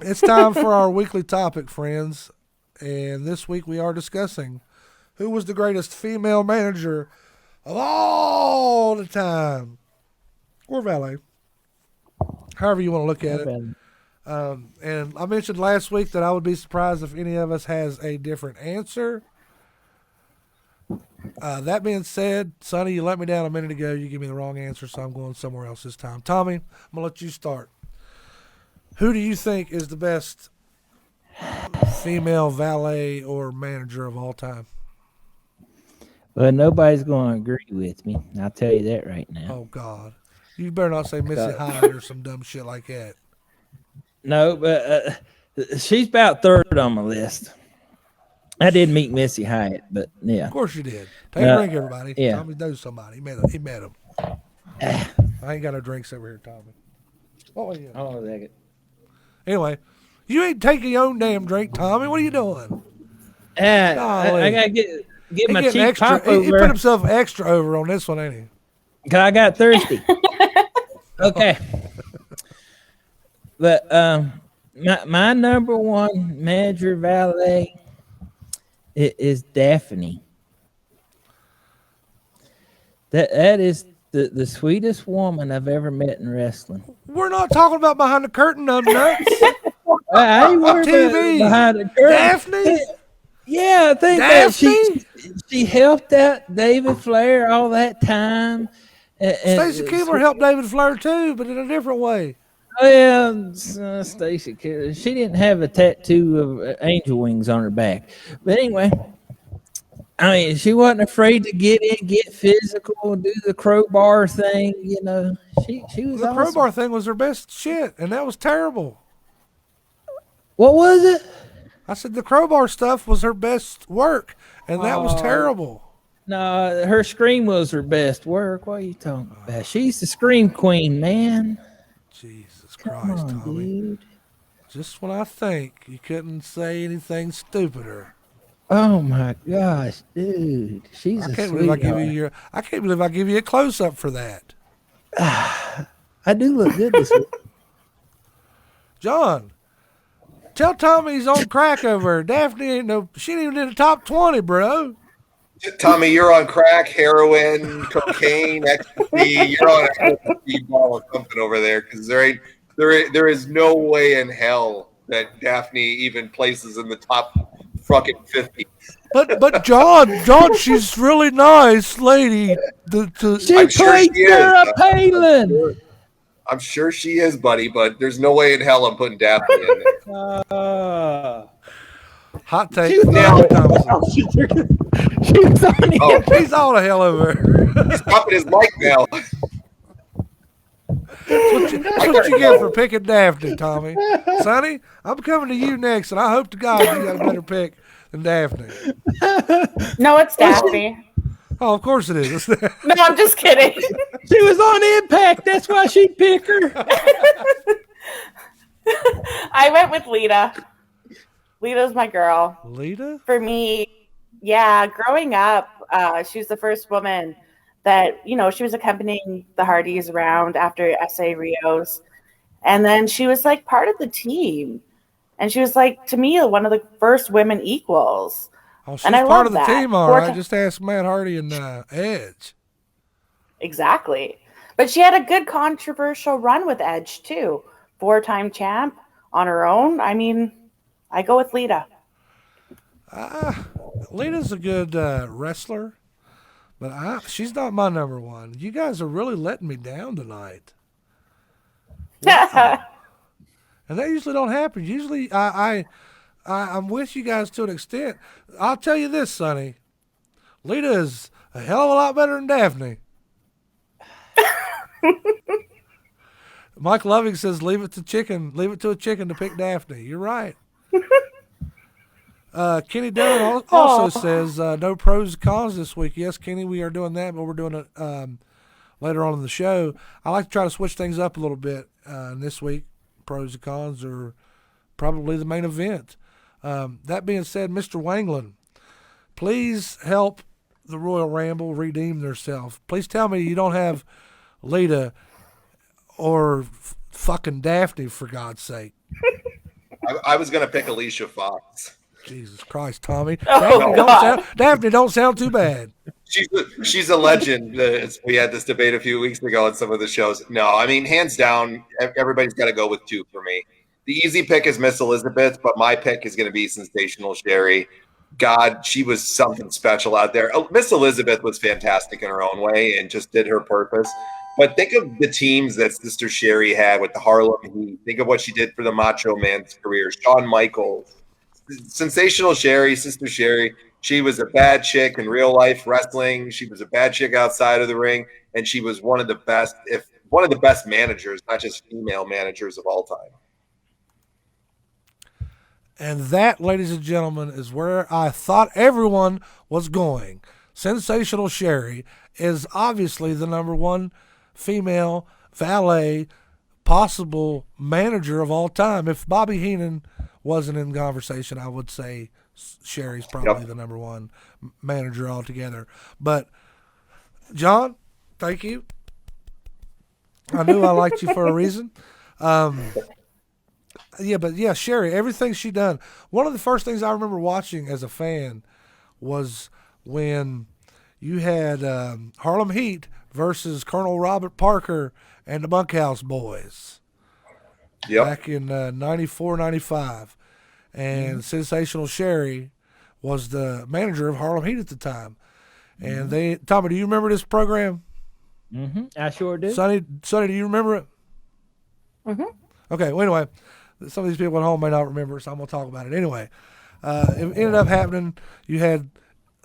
It's time for our weekly topic, friends. And this week we are discussing who was the greatest female manager of all the time, or valet, however you want to look at it. And I mentioned last week that I would be surprised if any of us has a different answer. That being said, Sonny, you let me down a minute ago. You gave me the wrong answer, so I'm going somewhere else this time. Tommy, I'm going to let you start. Who do you think is the best female valet or manager of all time? Well, nobody's going to agree with me. I'll tell you that right now. Oh, God. You better not say Missy Hyatt or some dumb shit like that. No, but she's about third on my list. I did meet Missy Hyatt, but yeah. Of course you did. Take a drink, everybody. Yeah. Tommy knows somebody. He met him. I ain't got no drinks over here, Tommy. Oh, yeah. Oh, that. Anyway, you ain't taking your own damn drink, Tommy. What are you doing? I got to get my cheap extra. pop over. He put himself extra over on this one, ain't he? Because I got thirsty. Okay. But my number one manager valet is Daphne. That is the sweetest woman I've ever met in wrestling. We're not talking about behind the curtain, nuts. I ain't on worried TV. Behind the curtain. Daphne? Yeah, I think Daphne? that she helped out David Flair all that time. Stacy Keibler helped David Flair too, but in a different way. Well, Stacy, she didn't have a tattoo of angel wings on her back. But anyway, I mean, she wasn't afraid to get in, get physical, do the crowbar thing. You know, she was The awesome. crowbar thing was her best shit, and that was terrible. What was it? I said the crowbar stuff was her best work, and that was terrible. No, her scream was her best work. What are you talking about? She's the scream queen, man. Jesus Come Christ, on, Tommy. dude. Just when I think you couldn't say anything stupider. Oh my gosh, dude. She's I a can't believe I give you a close up for that. I do look good this week. John, tell Tommy he's on crack over her. Daphne she ain't even in the top 20, bro. Tommy, you're on crack, heroin, cocaine, ecstasy. You're on a ecstasy ball or something over there, because there is no way in hell that Daphne even places in the top fucking 50. But John, she's really nice lady. She played Sarah Palin. I'm sure she is, buddy, but there's no way in hell I'm putting Daphne in there. Hot take. She was He's all the hell over. He's popping his mic now. That's what you get for picking Daphne, Tommy. Sonny, I'm coming to you next, and I hope to God you got a better pick than Daphne. No, it's Daphne. Oh, of course it is. No, I'm just kidding. She was on Impact. That's why she picked her. I went with Lita. Lita's my girl. Lita? For me, yeah, growing up, she was the first woman that, she was accompanying the Hardys around after SA Rios. And then she was like part of the team. And she was like, to me, one of the first women equals. Oh, she's and I part of the that. team, all right. Just ask Matt Hardy and Edge. Exactly. But she had a good controversial run with Edge, too. 4-time champ on her own. I mean, I go with Lita. Lita's a good wrestler, but she's not my number one. You guys are really letting me down tonight. Wow. And that usually don't happen. Usually I'm with you guys to an extent. I'll tell you this, Sonny. Lita is a hell of a lot better than Daphne. Mike Loving says, leave it to a chicken to pick Daphne. You're right. Kenny Dunn also says, no pros and cons this week. Yes, Kenny, we are doing that, but we're doing it later on in the show. I like to try to switch things up a little bit this week. Pros and cons are probably the main event. That being said, Mr. Wangland, please help the Royal Ramble redeem themselves. Please tell me you don't have Lita or fucking Daphne, for God's sake. I was going to pick Alicia Fox. Jesus Christ, Tommy. Oh, God. Daphne don't sound too bad. She's a legend. We had this debate a few weeks ago on some of the shows. No, I mean, hands down, everybody's got to go with 2 for me. The easy pick is Miss Elizabeth, but my pick is going to be Sensational Sherry. God, she was something special out there. Miss Elizabeth was fantastic in her own way and just did her purpose. But think of the teams that Sister Sherry had with the Harlem Heat. Think of what she did for the Macho Man's career. Shawn Michaels, Sensational Sherry, Sister Sherry. She was a bad chick in real life wrestling. She was a bad chick outside of the ring, and she was one of the best, if one of the best managers, not just female managers of all time. And that, ladies and gentlemen, is where I thought everyone was going. Sensational Sherry is obviously the number 1 female valet possible manager of all time. If Bobby Heenan wasn't in conversation, I would say Sherry's probably the number 1 manager altogether. But, John, thank you. I knew I liked you for a reason. Yeah, Sherry, everything she done. One of the first things I remember watching as a fan was when you had Harlem Heat versus Colonel Robert Parker and the Bunkhouse Boys back in 94, 95. And Sensational Sherry was the manager of Harlem Heat at the time. And Tommy, do you remember this program? Mm-hmm. I sure do. Sonny, do you remember it? Mm-hmm. Okay, well, anyway, some of these people at home may not remember, so I'm going to talk about it. Anyway, it ended up happening. You had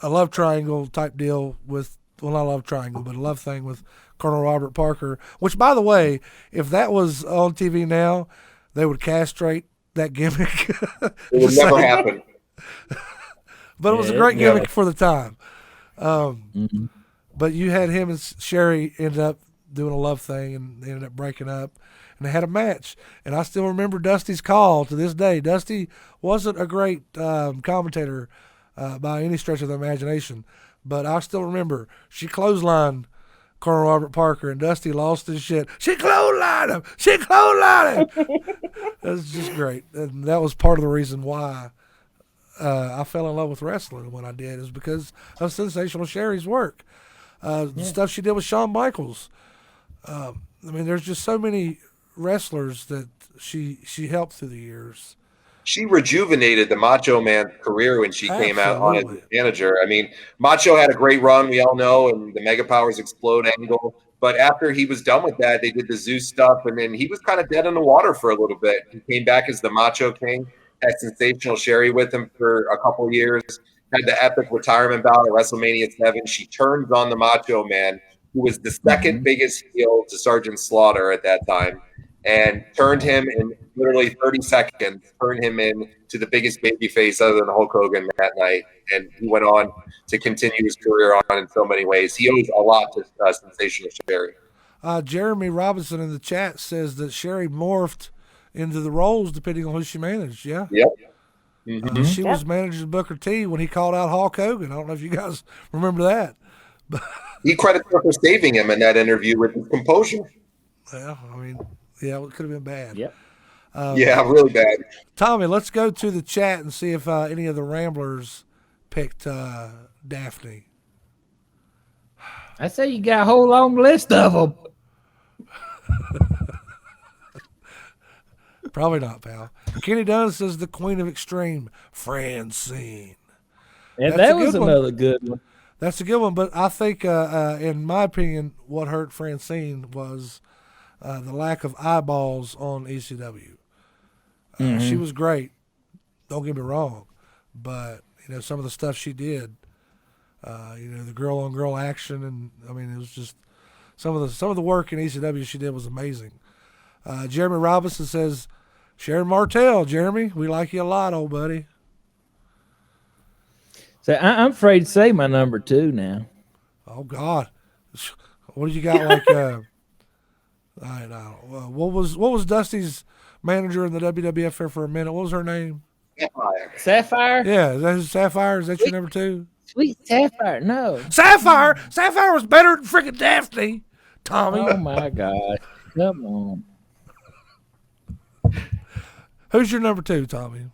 a love triangle type deal with, well, not a love triangle, but a love thing with Colonel Robert Parker, which, by the way, if that was on TV now, they would castrate that gimmick. It would never happen. But it was a great gimmick for the time. But you had him and Sherry ended up doing a love thing, and they ended up breaking up. And they had a match. And I still remember Dusty's call to this day. Dusty wasn't a great commentator by any stretch of the imagination. But I still remember she clotheslined Colonel Robert Parker, and Dusty lost his shit. She clotheslined him! She clotheslined him! It was just great. And that was part of the reason why I fell in love with wrestling when I did, is because of Sensational Sherry's work. The stuff she did with Shawn Michaels. I mean, there's just so many wrestlers that she helped through the years. She rejuvenated the Macho Man's career when she came out on as a manager. I mean, Macho had a great run, we all know, and the Mega Powers Explode angle. But after he was done with that, they did the Zeus stuff, and then he was kind of dead in the water for a little bit. He came back as the Macho King, had Sensational Sherry with him for a couple of years, had the epic retirement bout at WrestleMania 7. She turned on the Macho Man, who was the second biggest heel to Sergeant Slaughter at that time, and turned him in literally 30 seconds, turned him into the biggest babyface other than Hulk Hogan that night. And he went on to continue his career on in so many ways. He owes a lot to Sensational Sherry. Jeremy Robinson in the chat says that Sherry morphed into the roles depending on who she managed. Yeah. Yep. Mm-hmm. She was managing Booker T when he called out Hulk Hogan. I don't know if you guys remember that. But he credits her for saving him in that interview with his composure. Well, I mean, yeah, it could have been bad. Yep. Yeah, really bad. Tommy, let's go to the chat and see if any of the Ramblers picked Daphne. I say you got a whole long list of them. Probably not, pal. Kenny Dunn says the Queen of Extreme, Francine. And that was another good one. That's a good one, but I think, in my opinion, what hurt Francine was the lack of eyeballs on ECW. She was great, don't get me wrong, but some of the stuff she did, the girl-on-girl action, and I mean it was just some of the work in ECW she did was amazing. Jeremy Robinson says, Sharon Martell, Jeremy, we like you a lot, old buddy. So I'm afraid to say my number 2 now. Oh God, what did you got? Like, I don't know. What was Dusty's manager in the WWF for a minute? What was her name? Sapphire? Yeah, is that Sapphire? Is that your number 2? Sweet Sapphire, no. Sapphire was better than freaking Daphne, Tommy. Oh my God, come on. Who's your number 2, Tommy?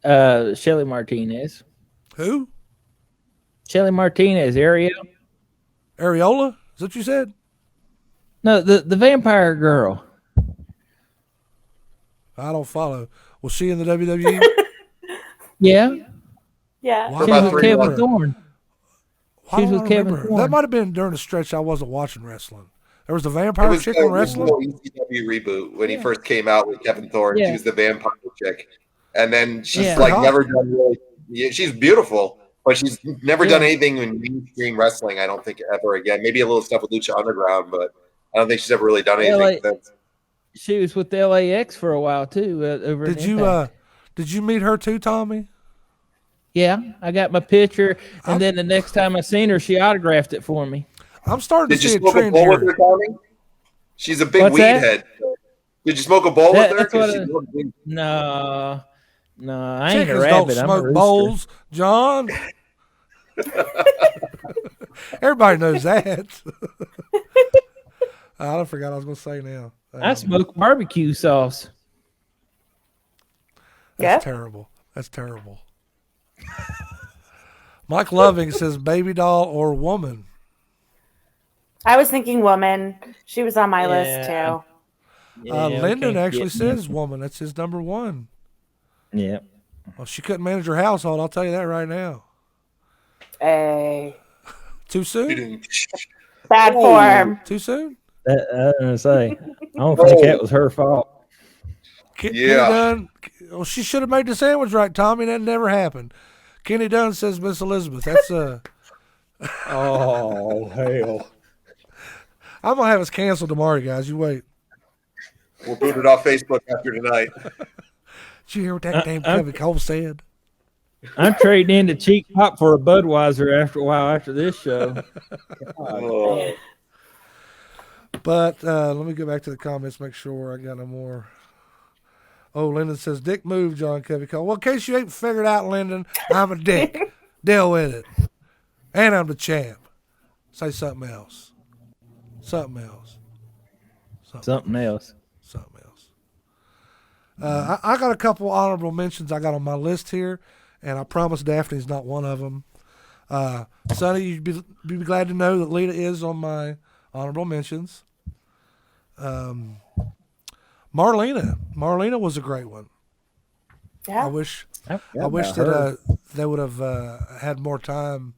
Shelly Martinez. Who? Shelly Martinez, Ariel. Areola? Is that what you said? No, the vampire girl. I don't follow. Was she in the WWE? Yeah. Yeah. Why She do was I with three Kevin months. Thorne. Why She was don't I with Kevin remember? Thorne. That might have been during a stretch I wasn't watching wrestling. There was a It vampire was chick the on wrestling. original ECW reboot when he first came out with Kevin Thorne. Yeah. She was the vampire chick, and then she's Yeah. like Hot. never done really. Yeah, she's beautiful, but she's never Yeah. done anything in mainstream wrestling. I don't think ever again. Maybe a little stuff with Lucha Underground, but I don't think she's ever really done anything LA since. She was with LAX for a while too. Over in Did you Impact. did you meet her too, Tommy? Yeah, I got my picture, and then the next time I seen her, she autographed it for me. I'm starting Did to you see a smoke a trend bowl with here. her, Tommy? She's a big What's weed that? head. Did you smoke a bowl with her? That's 'Cause what she looked big. No, I ain't a Chickens don't rabbit. I'm a smoke rooster. bowls, John. Everybody knows that. I forgot I was going to say now. I smoke barbecue sauce. That's Yeah. terrible. That's terrible. Mike Loving says baby doll or woman. I was thinking woman. She was on my list Yeah. too. Yeah, Lyndon okay. actually Yeah, says woman. That's his number 1. Yeah. Well, she couldn't manage her household. I'll tell you that right now. Hey. Too soon? Bad form. Too soon? I was gonna say, I don't think that was her fault. Kenny Yeah. Dunn. Well, she should have made the sandwich right, Tommy. That never happened. Kenny Dunn says Miss Elizabeth. That's Oh hell! I'm gonna have us canceled tomorrow, guys. You wait. We're booted off Facebook after tonight. Did you hear what that damn Kevin Cole said? I'm trading in the cheap pop for a Budweiser after a while after this show. Oh. But let me go back to the comments, make sure I got no more. Oh, Lyndon says, dick move, John Kevin Cole. Well, in case you ain't figured out, Lyndon, I'm a dick. Deal with it. And I'm the champ. Say something else. Something else. Something else. Something else. I got a couple honorable mentions I got on my list here, and I promise Daphne's not one of them. Sonny, you'd be glad to know that Lita is on my honorable mentions. Marlena was a great one. Yeah. I wish about that her. they would have had more time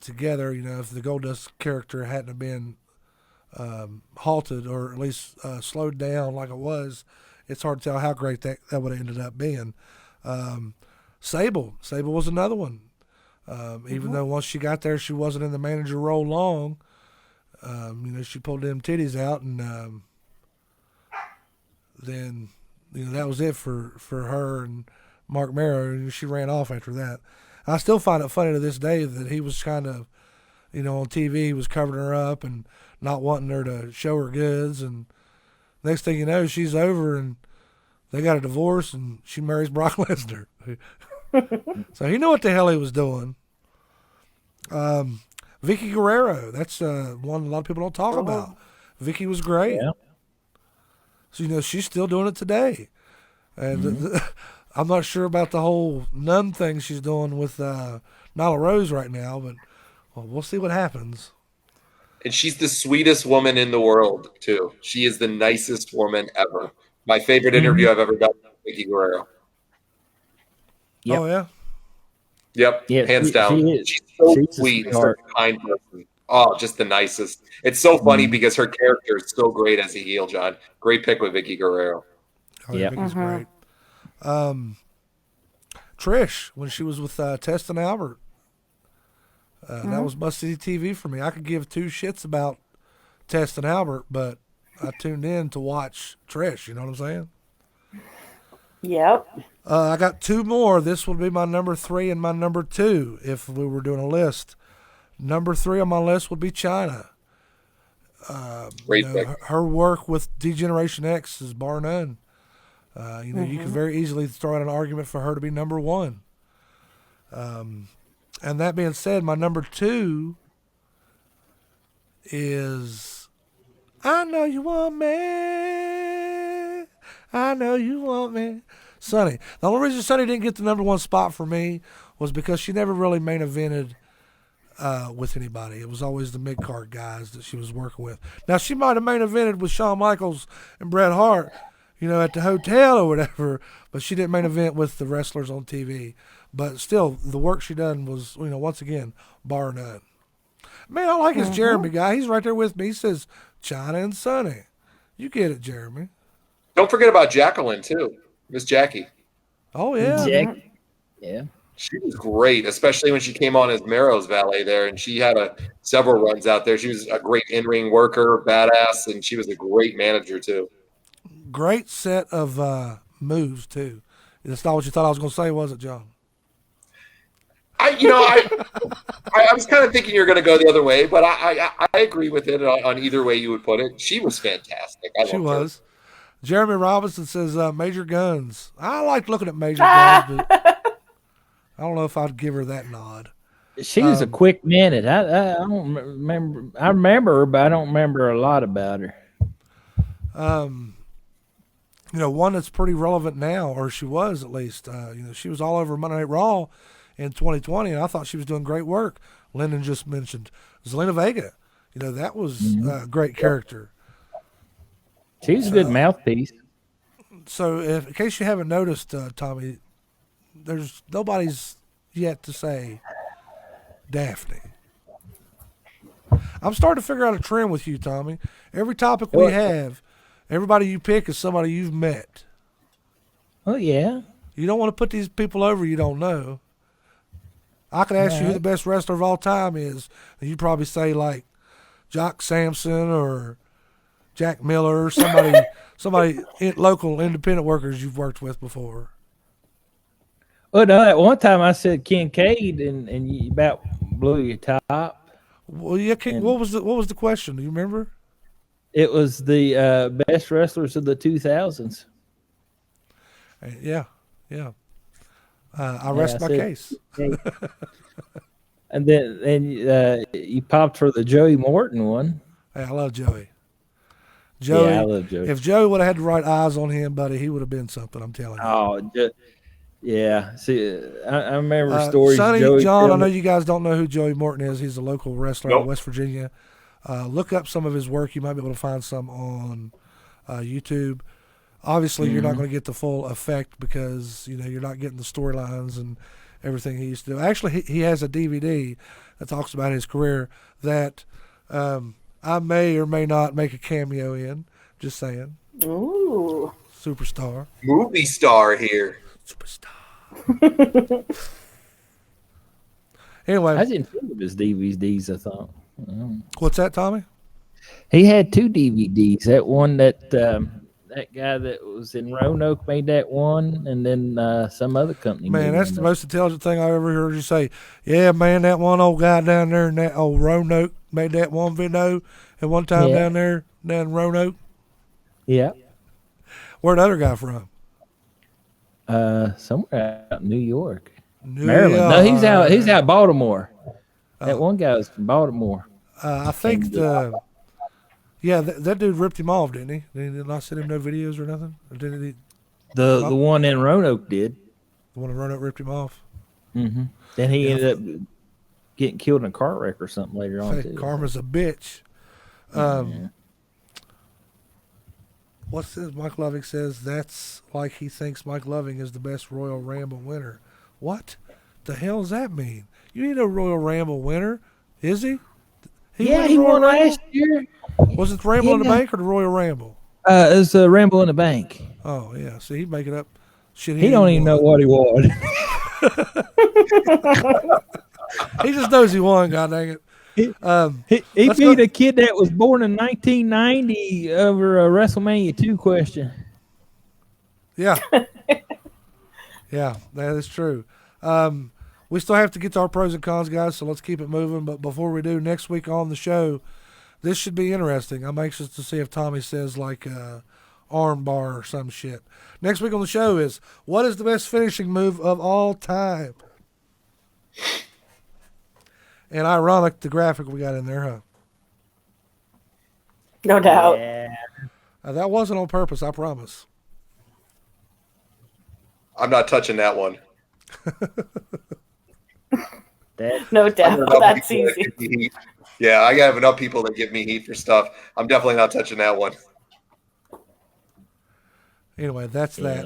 together. You know, if the Goldust character hadn't have been halted or at least slowed down like it was, it's hard to tell how great that would have ended up being. Sable was another one. Even though once she got there, she wasn't in the manager role long. She pulled them titties out, and then that was it for her and Mark Marrow, and she ran off after that. I still find it funny to this day that he was kind of, on TV, he was covering her up and not wanting her to show her goods, and next thing you know, she's over and they got a divorce, and she marries Brock Lesnar. So he knew what the hell he was doing. Vicky Guerrero, that's one a lot of people don't talk about. Vicky was great. Yeah. So, she's still doing it today. And I'm not sure about the whole nun thing she's doing with Nyla Rose right now, but we'll see what happens. And she's the sweetest woman in the world, too. She is the nicest woman ever. My favorite interview I've ever done with Vicky Guerrero. Yep. Oh, yeah? Yep, Yeah, hands down. she is. She's so She's a sweet and such sweetheart. a kind person. Oh, just the nicest. It's so funny because her character is so great as a heel, John. Great pick with Vicky Guerrero. Oh, yeah, Yep. Vicky's great. Trish, when she was with Test and Albert, that was must-see TV for me. I could give two shits about Test and Albert, but I tuned in to watch Trish. You know what I'm saying? Yep. I got two more. This would be my number 3 and my number 2 if we were doing a list. Number 3 on my list would be China. Great pick. Her work with D-Generation X is bar none. You can very easily throw out an argument for her to be number 1. And that being said, my number 2 is I Know You Want Me. I know you want me. Sonny. The only reason Sonny didn't get the number one spot for me was because she never really main evented with anybody. It was always the mid-card guys that she was working with. Now, she might have main evented with Shawn Michaels and Bret Hart, at the hotel or whatever, but she didn't main event with the wrestlers on TV. But still, the work she done was, once again, bar none. Man, I like his Jeremy guy. He's right there with me. He says, China and Sonny. You get it, Jeremy. Don't forget about Jacqueline, too. Miss Jackie. Oh, yeah. Yeah. She was great, especially when she came on as Mero's valet there, and she had several runs out there. She was a great in-ring worker, badass, and she was a great manager, too. Great set of moves, too. That's not what you thought I was going to say, was it, John? I was kind of thinking you were going to go the other way, but I agree with it on either way you would put it. She was fantastic. She was. Her. Jeremy Robinson says Major Guns. I like looking at Major Guns, but I don't know if I'd give her that nod. She was a quick minute. I don't remember. I remember her, but I don't remember a lot about her. One that's pretty relevant now, or she was at least. She was all over Monday Night Raw in 2020, and I thought she was doing great work. Lyndon just mentioned Zelina Vega. That was a great character. She's a good mouthpiece. So, in case you haven't noticed, Tommy, there's nobody's yet to say Daphne. I'm starting to figure out a trend with you, Tommy. Every topic we have, everybody you pick is somebody you've met. Oh, yeah. You don't want to put these people over you don't know. I could ask you who the best wrestler of all time is, and you'd probably say, like, Jock Sampson or Jack Miller or somebody local independent workers you've worked with before. Oh, no, at one time I said Kincaid, and you about blew your top. Well, yeah, what was the question? Do you remember? It was the best wrestlers of the 2000s. Yeah. I rest my case. And then you popped for the Joey Morton one. Hey, I love Joey. Joey, yeah, I love Joey. If Joey would have had the right eyes on him, buddy, he would have been something. I'm telling you. Oh, yeah. See, I remember stories. Sonny, Joey John, I know you guys don't know who Joey Morton is. He's a local wrestler in West Virginia. Look up some of his work. You might be able to find some on YouTube. Obviously, you're not going to get the full effect because you're not getting the storylines and everything he used to do. Actually, he has a DVD that talks about his career that I may or may not make a cameo in. Just saying. Ooh. Superstar. Movie star here. Superstar. Anyway. I didn't think of his DVDs, I thought. What's that, Tommy? He had two DVDs. That one that guy that was in Roanoke made that one, and then some other company. Man, that's the most intelligent thing I ever heard you say. Yeah, man, that one old guy down there in that old Roanoke made that one video at one time down in Roanoke. Yeah. Where'd the other guy from? Somewhere out in New York. Maryland. No, he's out Baltimore. That one guy was from Baltimore. I think that dude ripped him off, didn't he? Did he not send him no videos or nothing? Or did he? The one in Roanoke did. The one in Roanoke ripped him off. Mm-hmm. Then he ended up getting killed in a car wreck or something later on. Too. Karma's a bitch. What's this? Mike Loving says that's like he thinks Mike Loving is the best Royal Ramble winner. What the hell does that mean? You ain't a Royal Ramble winner, is he? He won last year. Was it the Ramble in the Bank or the Royal Ramble? It was the Ramble in the Bank. Oh, yeah. See, he'd make it up. Shit, he don't even know what he won. He just knows he won, god dang it. He beat a kid that was born in 1990 over a WrestleMania 2 question. Yeah. Yeah, that is true. We still have to get to our pros and cons, guys, so let's keep it moving. But before we do, next week on the show, this should be interesting. I'm anxious to see if Tommy says like arm bar or some shit. Next week on the show is, what is the best finishing move of all time? And ironic, the graphic we got in there, huh? No doubt. Yeah. That wasn't on purpose, I promise. I'm not touching that one. No I got doubt. enough That's people that easy. give me heat. Yeah, I have enough people that give me heat for stuff. I'm definitely not touching that one. Anyway, that's that.